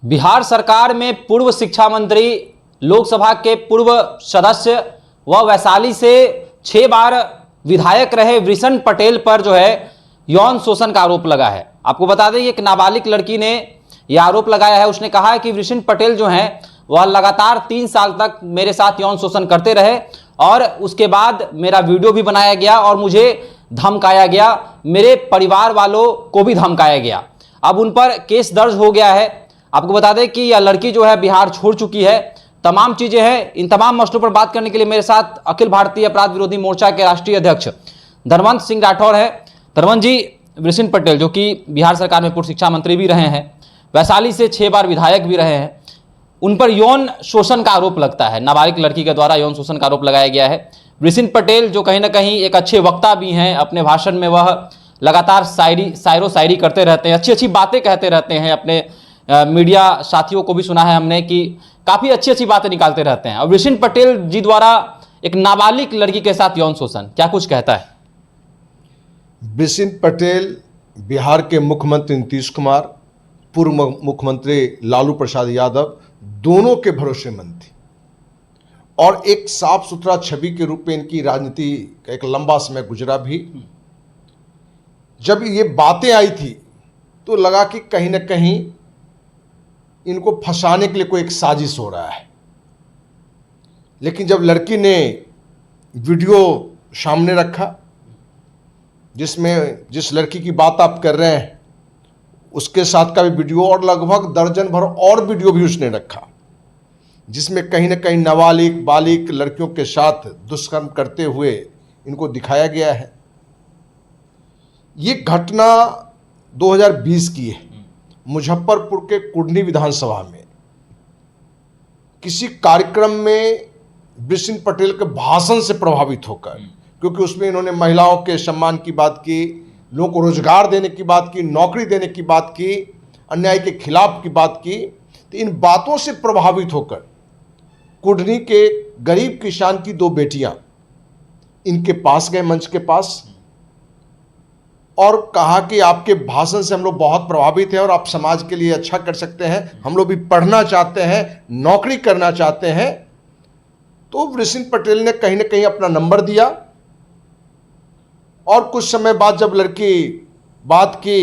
बिहार सरकार में पूर्व शिक्षा मंत्री, लोकसभा के पूर्व सदस्य व वैशाली से 6 बार विधायक रहे वृषण पटेल पर जो है यौन शोषण का आरोप लगा है। आपको बता दें, एक नाबालिग लड़की ने यह आरोप लगाया है। उसने कहा है कि वृषण पटेल जो हैं वह लगातार 3 साल तक मेरे साथ यौन शोषण करते रहे और उसके बाद मेरा वीडियो भी बनाया गया और मुझे धमकाया गया, मेरे परिवार वालों को भी धमकाया गया। अब उन पर केस दर्ज हो गया है। आपको बता दें कि यह लड़की जो है बिहार छोड़ चुकी है। तमाम चीजें हैं। इन तमाम मसलों पर बात करने के लिए मेरे साथ अखिल भारतीय अपराध विरोधी मोर्चा के राष्ट्रीय अध्यक्ष धर्मवंत सिंह राठौर है। धर्मवंत जी, वृषण पटेल जो कि बिहार सरकार में पूर्व शिक्षा मंत्री भी रहे हैं, वैशाली से 6 बार विधायक भी रहे हैं, उन पर यौन शोषण का आरोप लगता है। नाबालिग लड़की के द्वारा यौन शोषण का आरोप लगाया गया है। वृषण पटेल जो कहीं ना कहीं एक अच्छे वक्ता भी हैं, अपने भाषण में वह लगातार शायरो शायरी करते रहते हैं, अच्छी अच्छी बातें कहते रहते हैं। अपने मीडिया साथियों को भी सुना है हमने कि काफ़ी अच्छी अच्छी बातें निकालते रहते हैं। और वृषण पटेल जी द्वारा एक नाबालिग लड़की के साथ यौन शोषण, क्या कुछ कहता है? वृषण पटेल बिहार के मुख्यमंत्री नीतीश कुमार, पूर्व मुख्यमंत्री लालू प्रसाद यादव, दोनों के भरोसेमंद थे और एक साफ सुथरा छवि के रूप में इनकी राजनीति का एक लंबा समय गुजरा भी। जब ये बातें आई थी तो लगा कि कहीं ना कहीं इनको फंसाने के लिए कोई एक साजिश हो रहा है। लेकिन जब लड़की ने वीडियो सामने रखा जिसमें जिस लड़की की बात आप कर रहे हैं उसके साथ का भी वीडियो और लगभग दर्जन भर और वीडियो भी उसने रखा, जिसमें कहीं ना कहीं नाबालिग बालिग लड़कियों के साथ दुष्कर्म करते हुए इनको दिखाया गया है। ये घटना 2020 की है। मुजफ्फरपुर के कुढ़नी विधानसभा में किसी कार्यक्रम में वृषण पटेल के भाषण से प्रभावित होकर, क्योंकि उसमें इन्होंने महिलाओं के सम्मान की बात की, लोगों को रोजगार देने की बात की, नौकरी देने की बात की, अन्याय के खिलाफ की बात की, तो इन बातों से प्रभावित होकर कुढ़नी के गरीब किसान की 2 बेटियां इनके पास गए, मंच के पास, और कहा कि आपके भाषण से हम लोग बहुत प्रभावित हैं और आप समाज के लिए अच्छा कर सकते हैं, हम लोग भी पढ़ना चाहते हैं, नौकरी करना चाहते हैं। तो वृषण पटेल ने कहीं ना कहीं अपना नंबर दिया और कुछ समय बाद जब लड़की बात की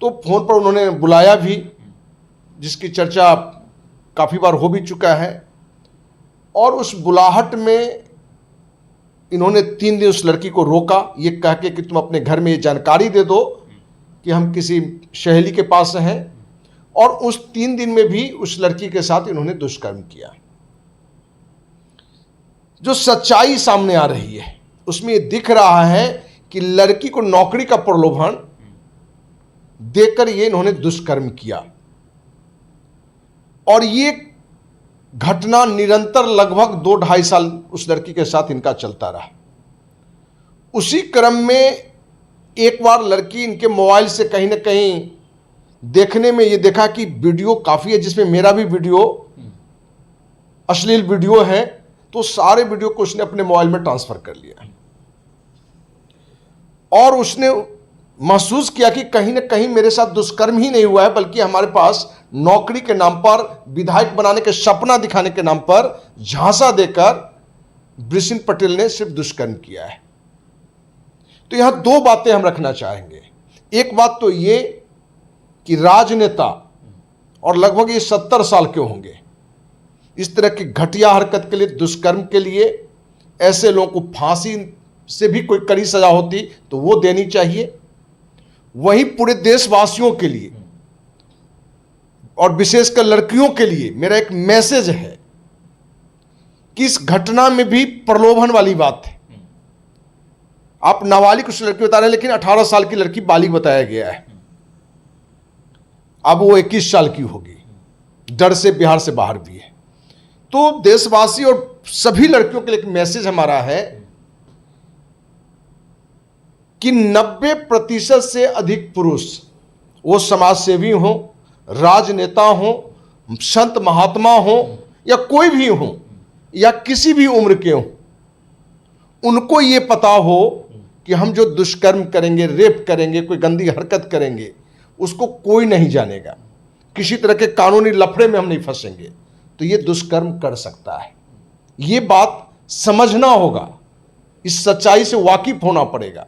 तो फोन पर उन्होंने बुलाया भी, जिसकी चर्चा काफ़ी बार हो भी चुका है। और उस बुलाहट में इन्होंने 3 दिन उस लड़की को रोका, ये कह के कि तुम अपने घर में ये जानकारी दे दो कि हम किसी सहेली के पास हैं। और उस 3 दिन में भी उस लड़की के साथ इन्होंने दुष्कर्म किया। जो सच्चाई सामने आ रही है उसमें ये दिख रहा है कि लड़की को नौकरी का प्रलोभन देकर ये इन्होंने दुष्कर्म किया। और ये घटना निरंतर लगभग 2-2.5 साल उस लड़की के साथ इनका चलता रहा। उसी क्रम में एक बार लड़की इनके मोबाइल से कहीं ना कहीं देखने में ये देखा कि वीडियो काफ़ी है, जिसमें मेरा भी वीडियो अश्लील वीडियो है, तो सारे वीडियो को उसने अपने मोबाइल में ट्रांसफ़र कर लिया और उसने महसूस किया कि कहीं ना कहीं मेरे साथ दुष्कर्म ही नहीं हुआ है, बल्कि हमारे पास नौकरी के नाम पर, विधायक बनाने के सपना दिखाने के नाम पर झांसा देकर वृषण पटेल ने सिर्फ दुष्कर्म किया है। तो यहां 2 बातें हम रखना चाहेंगे। एक बात तो ये कि राजनेता, और लगभग ये 70 साल के होंगे, इस तरह की घटिया हरकत के लिए, दुष्कर्म के लिए ऐसे लोगों को फांसी से भी कोई कड़ी सजा होती तो वो देनी चाहिए। वहीं पूरे देशवासियों के लिए और विशेषकर लड़कियों के लिए मेरा एक मैसेज है कि इस घटना में भी प्रलोभन वाली बात है। आप नाबालिग कुछ लड़की बता रहे हैं, लेकिन 18 साल की लड़की बालिग बताया गया है। अब वो 21 साल की होगी, डर से बिहार से बाहर भी है। तो देशवासी और सभी लड़कियों के लिए एक मैसेज हमारा है कि 90% से अधिक पुरुष, वो समाज सेवी हों, राजनेता हों, संत महात्मा हों या कोई भी हों या किसी भी उम्र के हों, उनको ये पता हो कि हम जो दुष्कर्म करेंगे, रेप करेंगे, कोई गंदी हरकत करेंगे, उसको कोई नहीं जानेगा, किसी तरह के कानूनी लफड़े में हम नहीं फंसेंगे, तो ये दुष्कर्म कर सकता है। ये बात समझना होगा, इस सच्चाई से वाकिफ होना पड़ेगा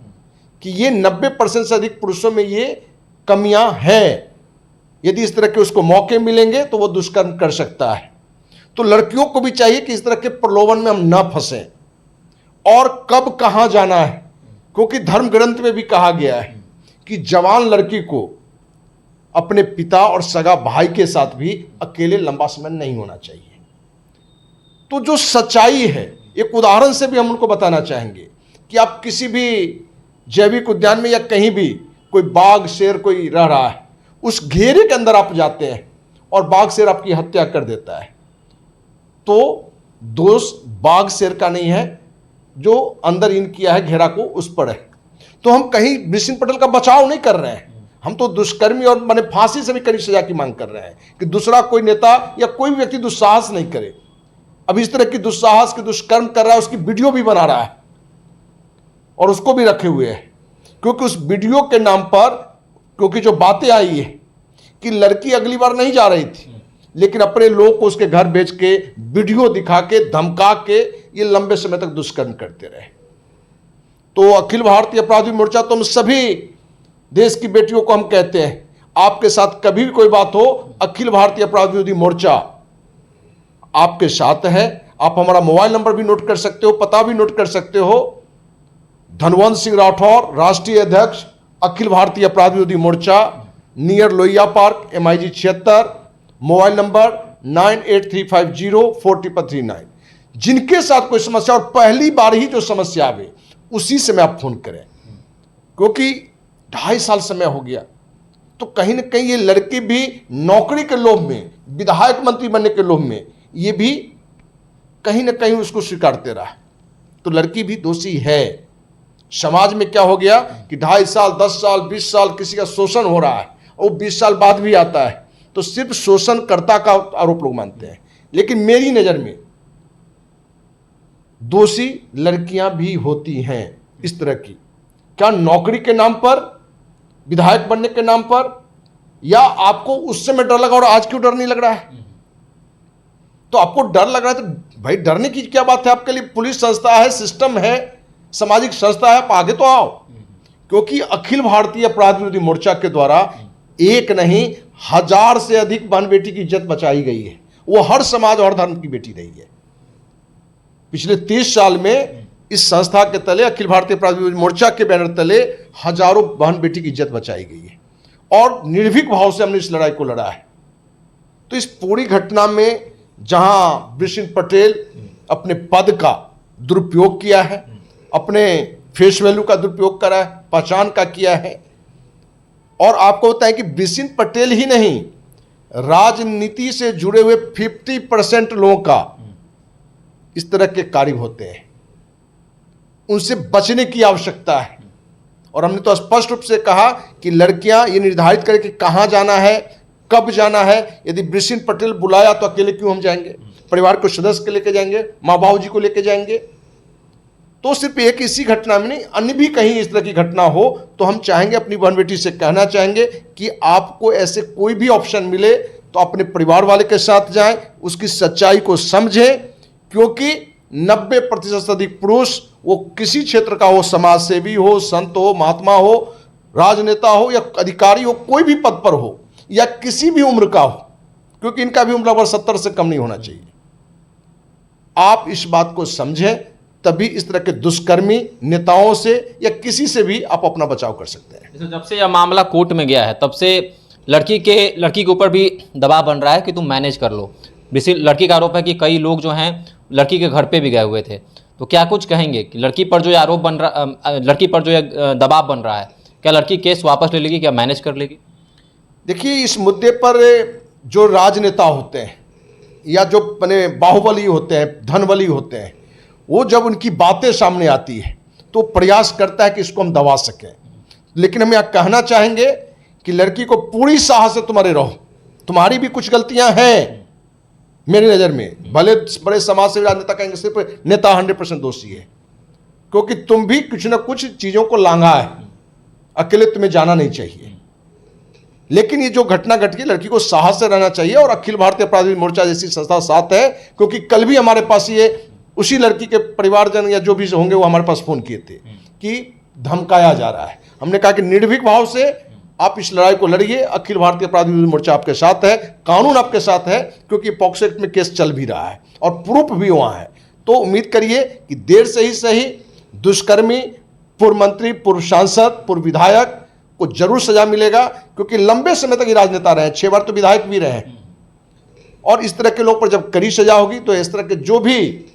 कि ये 90% से अधिक पुरुषों में ये कमियां हैं। यदि इस तरह के उसको मौके मिलेंगे तो वो दुष्कर्म कर सकता है। तो लड़कियों को भी चाहिए कि इस तरह के प्रलोभन में हम ना फंसें, और कब कहां जाना है, क्योंकि धर्म ग्रंथ में भी कहा गया है कि जवान लड़की को अपने पिता और सगा भाई के साथ भी अकेले लंबा समय नहीं होना चाहिए। तो जो सच्चाई है, एक उदाहरण से भी हम उनको बताना चाहेंगे कि आप किसी भी जैविक उद्यान में या कहीं भी कोई बाघ शेर कोई रह रहा है, उस घेरे के अंदर आप जाते हैं और बाघ शेर आपकी हत्या कर देता है, तो दोष बाघ शेर का नहीं है, जो अंदर इन किया है घेरा को उस पर है। तो हम कहीं वृषिण पटेल का बचाव नहीं कर रहे हैं, हम तो दुष्कर्मी और माने फांसी से भी कड़ी सजा की मांग कर रहे हैं कि दूसरा कोई नेता या कोई भी व्यक्ति दुस्साहस नहीं करे। अब इस तरह की दुस्साहस की दुष्कर्म कर रहा है, उसकी वीडियो भी बना रहा है और उसको भी रखे हुए है, क्योंकि उस वीडियो के नाम पर, क्योंकि जो बातें आई है कि लड़की अगली बार नहीं जा रही थी, लेकिन अपने लोग को उसके घर भेज के वीडियो दिखा के धमका के ये लंबे समय तक दुष्कर्म करते रहे। तो अखिल भारतीय अपराधी मोर्चा, तो हम सभी देश की बेटियों को हम कहते हैं, आपके साथ कभी भी कोई बात हो, अखिल भारतीय अपराध विरोधी मोर्चा आपके साथ है। आप हमारा मोबाइल नंबर भी नोट कर सकते हो, पता भी नोट कर सकते हो। धनवंत सिंह राठौर, राष्ट्रीय अध्यक्ष, अखिल Bharatiya Apradh Virodhi Morcha, near Lohia park, MIG 76, mobile number 9835043339। जिनके साथ कोई समस्या और पहली बार ही जो समस्या आवे उसी समय आप फोन करें, क्योंकि 2.5 साल समय हो गया, तो कहीं ना कहीं ये लड़की भी नौकरी के लोभ में, विधायक मंत्री बनने के लोभ में, ये भी कहीं ना कहीं उसको स्वीकारते रहा, तो लड़की भी दोषी है। समाज में क्या हो गया कि 2.5 साल, 10 साल, 20 साल किसी का शोषण हो रहा है, और 20 साल बाद भी आता है, तो सिर्फ शोषणकर्ता का आरोप लोग मानते हैं। लेकिन मेरी नज़र में दोषी लड़कियां भी होती हैं इस तरह की, क्या नौकरी के नाम पर, विधायक बनने के नाम पर, या आपको उस समय डर लगा और आज क्यों डर नहीं लग रहा है? तो आपको डर लग रहा है तो भाई डरने की क्या बात है? आपके लिए पुलिस संस्था है, सिस्टम है, सामाजिक संस्था है, आप आगे तो आओ। क्योंकि अखिल भारतीय अपराध विरोधी मोर्चा के द्वारा एक नहीं 1000 से अधिक बहन बेटी की इज्जत बचाई गई है। वो हर समाज और धर्म की बेटी रही है। पिछले 30 साल में इस संस्था के तले, अखिल भारतीय अपराध विरोधी मोर्चा के बैनर तले, हजारों बहन बेटी की इज्जत बचाई गई है, और निर्भीक भाव से हमने इस लड़ाई को लड़ा है। तो इस पूरी घटना में जहां वृषिण पटेल अपने पद का दुरुपयोग किया है, अपने फेस वैल्यू का दुरुपयोग करा है, पहचान का किया है, और आपको बताएं कि वृषिण पटेल ही नहीं, राजनीति से जुड़े हुए 50% लोगों का इस तरह के कार्य होते हैं, उनसे बचने की आवश्यकता है। और हमने तो स्पष्ट रूप से कहा कि लड़कियां ये निर्धारित करें कि कहां जाना है, कब जाना है। यदि वृषिण पटेल बुलाया तो अकेले क्यों हम जाएंगे? परिवार को सदस्य के लेके जाएंगे, माँ बाबू जी को लेके जाएंगे। तो सिर्फ एक इसी घटना में नहीं, अन्य भी कहीं इस तरह की घटना हो तो हम चाहेंगे, अपनी बहन बेटी से कहना चाहेंगे कि आपको ऐसे कोई भी ऑप्शन मिले तो अपने परिवार वाले के साथ जाएं, उसकी सच्चाई को समझें, क्योंकि 90% से अधिक पुरुष, वो किसी क्षेत्र का हो, समाज सेवी हो, संत हो, महात्मा हो, राजनेता हो या अधिकारी हो, कोई भी पद पर हो या किसी भी उम्र का हो, क्योंकि इनका भी उम्र लगभग 70 से कम नहीं होना चाहिए। आप इस बात को समझें, तभी इस तरह के दुष्कर्मी नेताओं से या किसी से भी आप अपना बचाव कर सकते हैं। जब से यह मामला कोर्ट में गया है तब से लड़की के ऊपर भी दबाव बन रहा है कि तुम मैनेज कर लो। लड़की का आरोप है कि कई लोग जो हैं लड़की के घर पे भी गए हुए थे। तो क्या कुछ कहेंगे कि लड़की पर जो ये आरोप बन रहा, लड़की पर जो ये दबाव बन रहा है, क्या लड़की केस वापस ले लेगी, क्या मैनेज कर लेगी? देखिए, इस मुद्दे पर जो राजनेता होते हैं या जो अपने बाहुबली होते हैं, धनबली होते हैं, वो जब उनकी बातें सामने आती है तो प्रयास करता है कि इसको हम दबा सकें। लेकिन हम यहाँ कहना चाहेंगे कि लड़की को पूरी साहस से तुम्हारे रहो, तुम्हारी भी कुछ गलतियां हैं मेरी नज़र में। भले बड़े समाज से राजनेता कहेंगे सिर्फ नेता 100% दोषी है, क्योंकि तुम भी कुछ ना कुछ चीज़ों को लांघा है, अकेले तुम्हें जाना नहीं चाहिए। लेकिन ये जो घटना घटी, लड़की को साहस से रहना चाहिए और अखिल भारतीय अपराध विरोधी मोर्चा जैसी संस्था साथ है, क्योंकि कल भी हमारे पास ये उसी लड़की के परिवारजन या जो भी होंगे वो हमारे पास फोन किए थे कि धमकाया जा रहा है। हमने कहा कि निर्भीक भाव से आप इस लड़ाई को लड़िए, अखिल भारतीय अपराध विरोधी मोर्चा आपके साथ है, कानून आपके साथ है, क्योंकि पॉक्सो एक्ट में केस चल भी रहा है और प्रूफ भी वहाँ है। तो उम्मीद करिए कि देर से ही सही दुष्कर्मी, पूर्व मंत्री, पूर्व सांसद, पूर्व विधायक को जरूर सजा मिलेगा, क्योंकि लंबे समय तक ये राजनेता रहे, 6 बार तो विधायक भी रहे हैं। और इस तरह के लोग पर जब कड़ी सजा होगी तो इस तरह के जो भी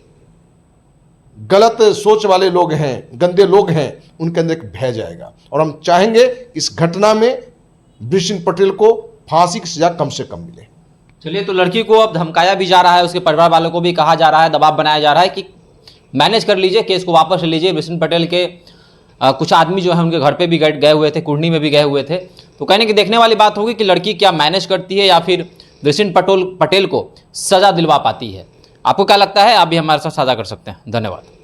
गलत सोच वाले लोग हैं, गंदे लोग हैं, उनके अंदर एक भय जाएगा। और हम चाहेंगे इस घटना में वृषिण पटेल को फांसी की सजा कम से कम मिले। चलिए, तो लड़की को अब धमकाया भी जा रहा है, उसके परिवार वालों को भी कहा जा रहा है, दबाव बनाया जा रहा है कि मैनेज कर लीजिए, केस को वापस ले लीजिए। वृषिण पटेल के कुछ आदमी जो है उनके घर पे भी गए हुए थे, कुर्नी में भी गए हुए थे। तो कहने की देखने वाली बात होगी कि लड़की क्या मैनेज करती है या फिर वृषिण पटेल को सजा दिलवा पाती है। आपको क्या लगता है? आप भी हमारे साथ साझा कर सकते हैं। धन्यवाद।